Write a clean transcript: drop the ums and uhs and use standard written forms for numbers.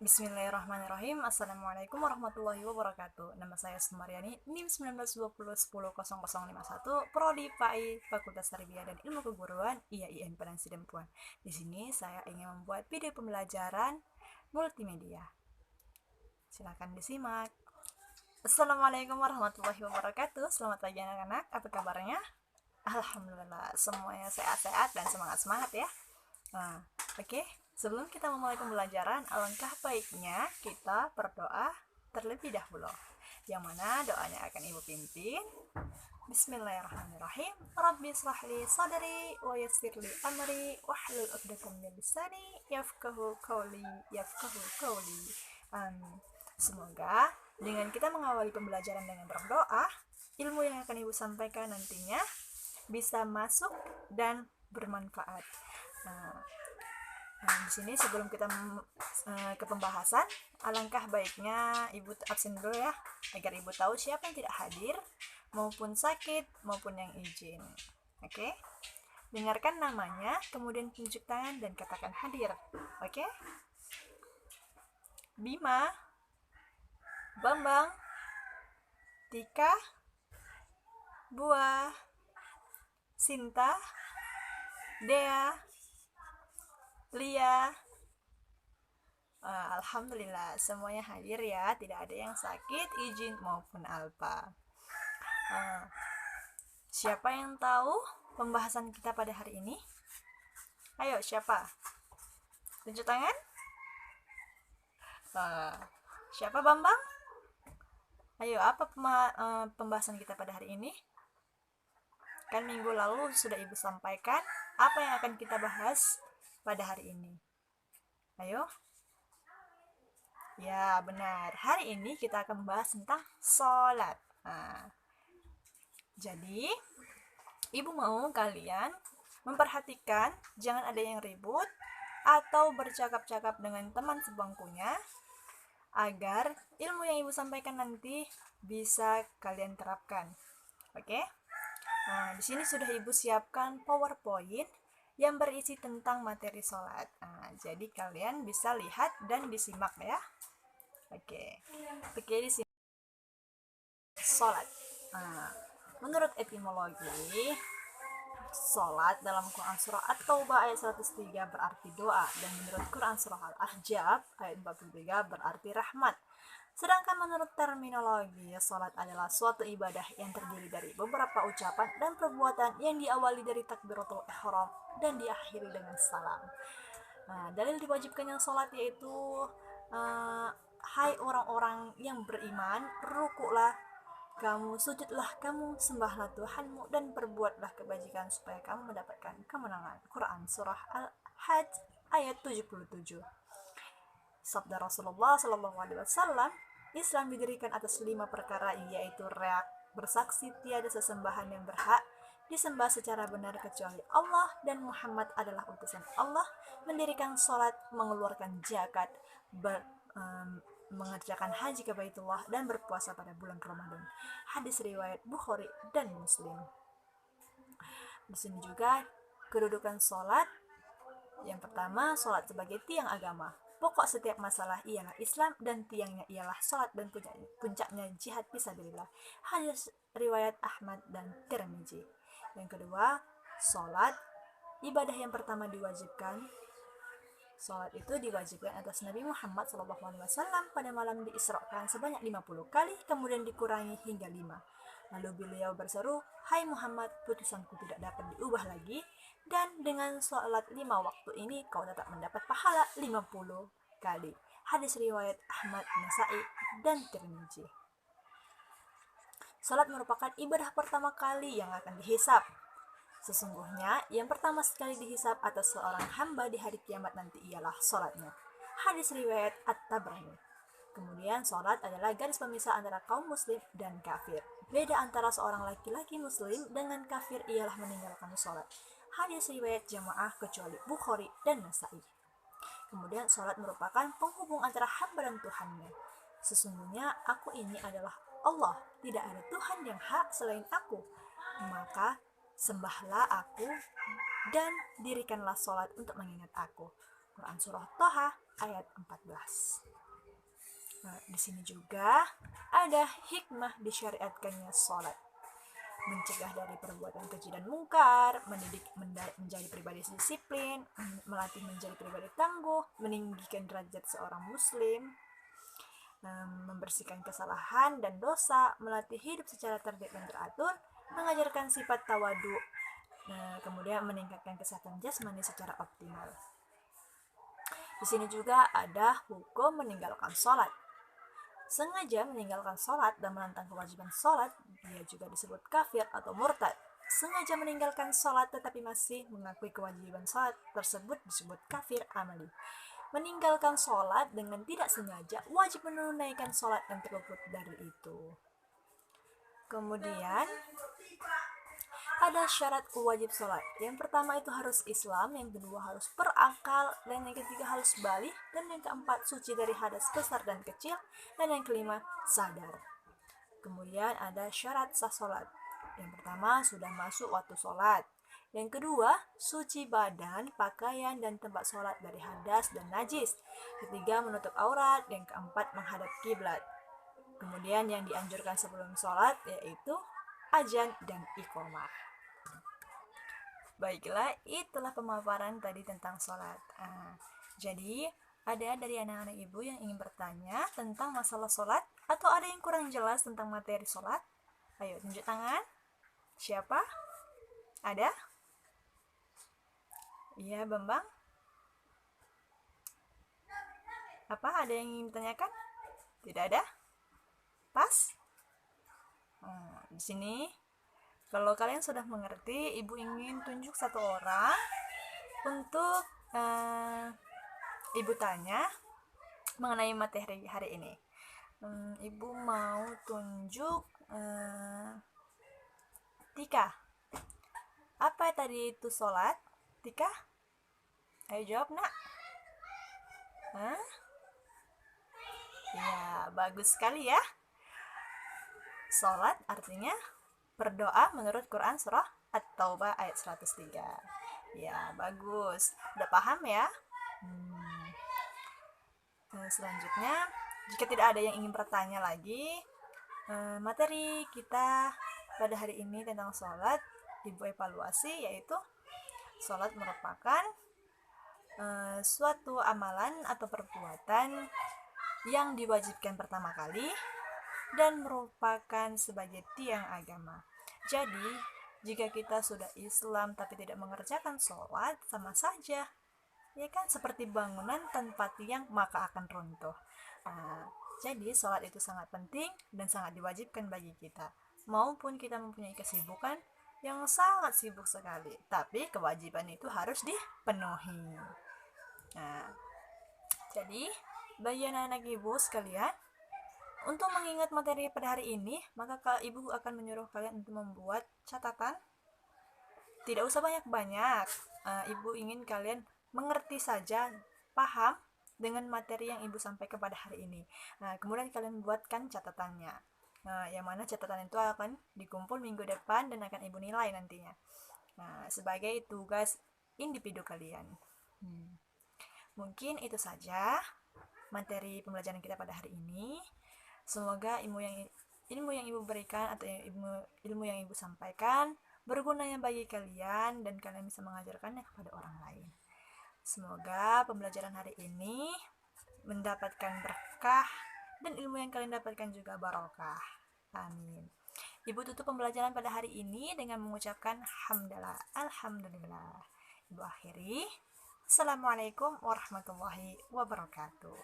Bismillahirrahmanirrahim. Assalamualaikum warahmatullahi wabarakatuh. Nama saya Sumaryani, NIM 1920100051, Prodi PAI, Fakultas Tarbiyah dan Ilmu Keguruan, IAIN Padang Sidempuan. Di sini saya ingin membuat video pembelajaran multimedia. Silakan disimak. Assalamualaikum warahmatullahi wabarakatuh. Selamat pagi anak-anak. Apa kabarnya? Alhamdulillah, semuanya sehat-sehat dan semangat-semangat ya. Oke. Sebelum kita memulai pembelajaran, alangkah baiknya kita berdoa terlebih dahulu. Yang mana doanya akan Ibu pimpin. Bismillahirrahmanirrahim. Rabbi shrahli sadri wa yassirli amri wahlul 'uqdatam min lisani yafqahu qawli. Semoga dengan kita mengawali pembelajaran dengan berdoa, ilmu yang akan Ibu sampaikan nantinya bisa masuk dan bermanfaat. Di sini sebelum kita ke pembahasan, alangkah baiknya Ibu absen dulu ya, agar Ibu tahu siapa yang tidak hadir, maupun sakit, maupun yang izin. Oke? Dengarkan namanya, kemudian tunjuk tangan dan katakan hadir. Oke? Bima, Bambang, Tika, Buah, Sinta, Dea, Lia. Alhamdulillah semuanya hadir ya, tidak ada yang sakit, izin maupun alpa. Siapa yang tahu pembahasan kita pada hari ini? Ayo, siapa? Tunjuk tangan. Siapa, Bambang? Ayo, apa pembahasan kita pada hari ini? Kan minggu lalu sudah Ibu sampaikan apa yang akan kita bahas pada hari ini. Ayo. Ya, benar. Hari ini kita akan membahas tentang sholat. Jadi, Ibu mau kalian memperhatikan jangan ada yang ribut atau bercakap-cakap dengan teman sebangkunya, agar ilmu yang Ibu sampaikan nanti bisa kalian terapkan. Oke? Di sini sudah Ibu siapkan PowerPoint yang berisi tentang materi sholat. Jadi kalian bisa lihat dan disimak ya. Oke, di sini sholat. Menurut etimologi, sholat dalam Quran surah At-Taubah ayat 103 berarti doa, dan menurut Quran surah Al-Ahzab ayat 43 berarti rahmat. Sedangkan menurut terminologi, sholat adalah suatu ibadah yang terdiri dari beberapa ucapan dan perbuatan yang diawali dari takbiratul ihram dan diakhiri dengan salam. Dalil diwajibkannya sholat yaitu, hai orang-orang yang beriman, rukuklah kamu, sujudlah kamu, sembahlah Tuhanmu, dan perbuatlah kebajikan supaya kamu mendapatkan kemenangan. Quran surah Al-Hajj ayat 77. Sabda Rasulullah SAW, Islam didirikan atas 5 perkara, yaitu bersaksi tiada sesembahan yang berhak disembah secara benar kecuali Allah dan Muhammad adalah utusan Allah, mendirikan sholat, mengeluarkan zakat, mengerjakan haji ke Baitullah, dan berpuasa pada bulan Ramadan. Hadis riwayat Bukhari dan Muslim. Di sini juga kedudukan sholat. Yang pertama, sholat sebagai tiang agama. Pokok setiap masalah ialah Islam dan tiangnya ialah sholat, dan puncaknya jihad fisabilillah. Hadis riwayat Ahmad dan Tirmizi. Yang kedua, sholat, ibadah yang pertama diwajibkan. Sholat itu diwajibkan atas Nabi Muhammad SAW pada malam diisrakan sebanyak 50 kali, kemudian dikurangi hingga 5. Lalu beliau berseru, hai Muhammad, putusanku tidak dapat diubah lagi, dan dengan sholat 5 waktu ini kau tetap mendapat pahala 50 kali. Hadis riwayat Ahmad, Nasai, dan Tirmizi. Sholat merupakan ibadah pertama kali yang akan dihisab. Sesungguhnya yang pertama sekali dihisab atas seorang hamba di hari kiamat nanti ialah sholatnya. Hadis riwayat At-Tabrani. Kemudian sholat adalah garis pemisah antara kaum muslim dan kafir. Beda antara seorang laki-laki muslim dengan kafir ialah meninggalkan sholat. Hadis riwayat jamaah kecuali Bukhari dan Nasai. Kemudian sholat merupakan penghubung antara hamba dan Tuhannya. Sesungguhnya aku ini adalah Allah, tidak ada Tuhan yang hak selain aku. Maka sembahlah aku dan dirikanlah sholat untuk mengingat aku. Quran Surah Toha ayat 14. Nah, di sini juga ada hikmah disyariatkannya sholat. Mencegah dari perbuatan keji dan mungkar, mendidik menjadi pribadi disiplin, melatih menjadi pribadi tangguh, meninggikan derajat seorang muslim, membersihkan kesalahan dan dosa, melatih hidup secara tertib dan teratur, mengajarkan sifat tawadu, kemudian meningkatkan kesehatan jasmani secara optimal. Di sini juga ada hukum meninggalkan sholat. Sengaja meninggalkan sholat dan menentang kewajiban sholat, dia juga disebut kafir atau murtad. Sengaja meninggalkan sholat tetapi masih mengakui kewajiban sholat tersebut disebut kafir amali. Meninggalkan sholat dengan tidak sengaja wajib menunaikan sholat dan terluput dari itu. Kemudian ada syarat wajib sholat. Yang pertama itu harus Islam, yang kedua harus berakal, dan yang ketiga harus balik, dan yang keempat suci dari hadas besar dan kecil, dan yang kelima sadar. Kemudian ada syarat sah sholat. Yang pertama sudah masuk waktu sholat. Yang kedua, suci badan, pakaian, dan tempat sholat dari hadas dan najis. Ketiga, menutup aurat. Yang keempat, menghadap kiblat. Kemudian yang dianjurkan sebelum sholat yaitu azan dan iqomah. Baiklah, itulah pemaparan tadi tentang sholat. Jadi, ada dari anak-anak ibu yang ingin bertanya tentang masalah sholat atau ada yang kurang jelas tentang materi sholat? Ayo, tunjuk tangan. Siapa? Ada? Iya, Bambang? Apa? Ada yang ingin ditanyakan? Tidak ada? Pas? Di sini kalau kalian sudah mengerti, ibu ingin tunjuk satu orang untuk ibu tanya mengenai materi hari ini. Ibu mau tunjuk Tika. Apa tadi itu sholat? Tika? Ayo jawab, nak. Ya, bagus sekali ya. Sholat artinya berdoa menurut Quran Surah At-Taubah ayat 103. Ya, bagus. Udah paham ya? Selanjutnya, jika tidak ada yang ingin bertanya lagi, materi kita pada hari ini tentang sholat, ibu evaluasi yaitu sholat merupakan suatu amalan atau perbuatan yang diwajibkan pertama kali dan merupakan sebagai tiang agama. Jadi, jika kita sudah Islam tapi tidak mengerjakan sholat, sama saja. Ya kan, seperti bangunan tanpa tiang maka akan runtuh. Jadi, sholat itu sangat penting dan sangat diwajibkan bagi kita. Maupun kita mempunyai kesibukan yang sangat sibuk sekali, tapi kewajiban itu harus dipenuhi. Jadi, bagi anak-anak ibu sekalian, untuk mengingat materi pada hari ini, maka ibu akan menyuruh kalian untuk membuat catatan. Tidak usah banyak-banyak. Ibu ingin kalian mengerti saja, paham dengan materi yang ibu sampaikan pada hari ini. Kemudian kalian buatkan catatannya. Yang mana catatan itu akan dikumpul minggu depan dan akan ibu nilai nantinya. Sebagai tugas individu kalian. Mungkin itu saja materi pembelajaran kita pada hari ini. Semoga ilmu yang ibu berikan atau ilmu yang ibu sampaikan bergunanya bagi kalian dan kalian bisa mengajarkannya kepada orang lain. Semoga pembelajaran hari ini mendapatkan berkah dan ilmu yang kalian dapatkan juga barokah. Amin. Ibu tutup pembelajaran pada hari ini dengan mengucapkan hamdalah, alhamdulillah. Ibu akhiri. Assalamualaikum warahmatullahi wabarakatuh.